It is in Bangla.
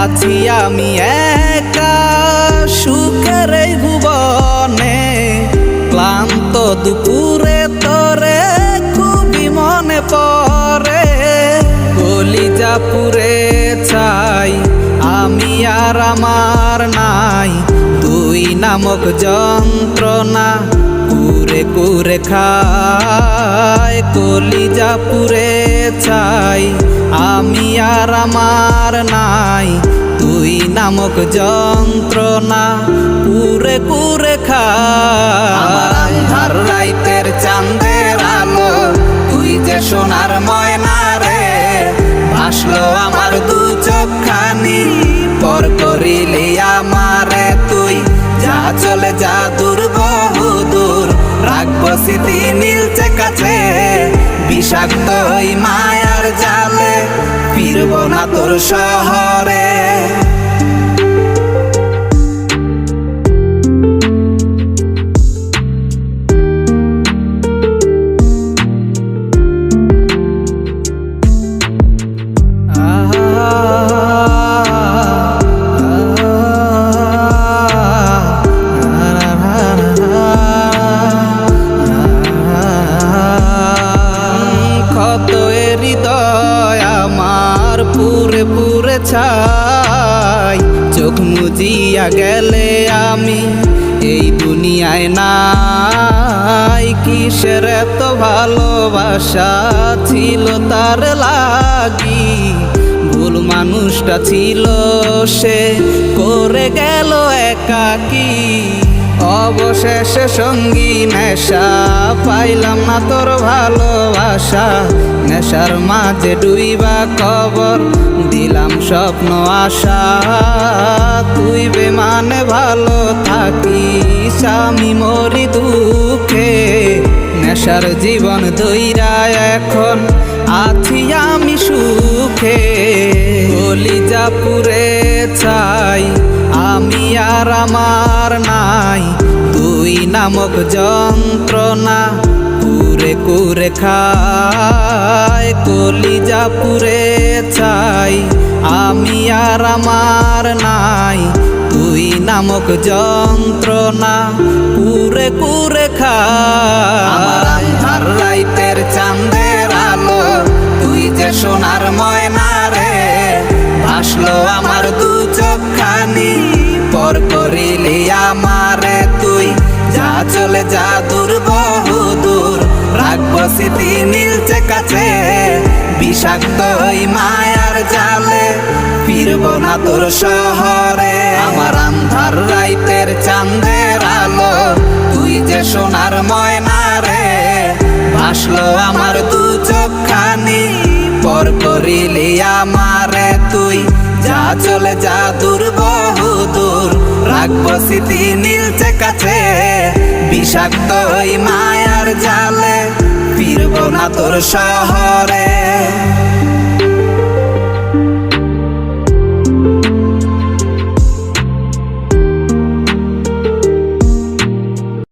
আছি আমি একা সুখের এই ভুবনে, ক্লান্ত দুপুরে তোরে খুবই মনে পড়ে। কলিজা পুরে চাই আমি আর আমার নাই, তুই নামক যন্ত্রণা কুরে কুরে খায়। কলিজা পুরে চাই আমি আর আমার নাই, তুই নামক যন্ত্রণা কুরে কুরে খায়। আমার আন্ধার রাইতের চাঁদের আলো তুই যে সোনার ময়না রে, ভাসলো আমার দু চোখখানি পর করিলি আমারে তুই। যা চলে যা দূর বহুদূর, রাখবো স্মৃতি নীলচে কাছে, বিষাক্ত ওই মায়ার জালে ফিরবো না তোর শহরে। পুরে পুরে ছাই, চোখ মুজিয়া গেলে আমি এই দুনিয়ায় নাই। কিসের এত ভালোবাসা ছিল তার লাগি, ভুল মানুষটা ছিল সে করে গেল একাকী। অবশেষে সঙ্গী নেশা পাইলাম না তোর ভালোবাসা, নেশার মাঝে ডুইবা কবর দিলাম স্বপ্ন আশা। তুই বেমানে ভালো থাকিস আমি মরি দুঃখে, নেশার জীবন ধইরা এখন আছি আমি সুখে। কলিজা পুরে চাই আমি আর আমার নাই, তুই নামক যন্ত্রণা কুরে কুরে খায়। কলিজা পুরে চাই আমি আর আমার নাই, তুই নামক যন্ত্রণা কুরে কুরে খায়। আমার আন্ধার রাইতের চাঁদের আলো তুই যে সোনার ময়না রে, ভাসলো আমার দু চোখখানি পর করিলি আমারে তুই। যা চলে যা দূর বহুদূর, রাখবো স্মৃতি নীলচে কাছে, বিষাক্ত ওই মায়ার জালে ফিরবো না তোর শহরে। আমার আন্ধার রাইতের চাঁদের আলো তুই যে সোনার ময়না রে, ভাসলো আমার দু চোখখানি পর করিলি আমারে তুই। যা চলে যা দূর বহুদূর, রাখবো স্মৃতি নীলচে কাছে, বিষাক্ত ওই মায়ার জালে ফিরবো না তোর শহরে।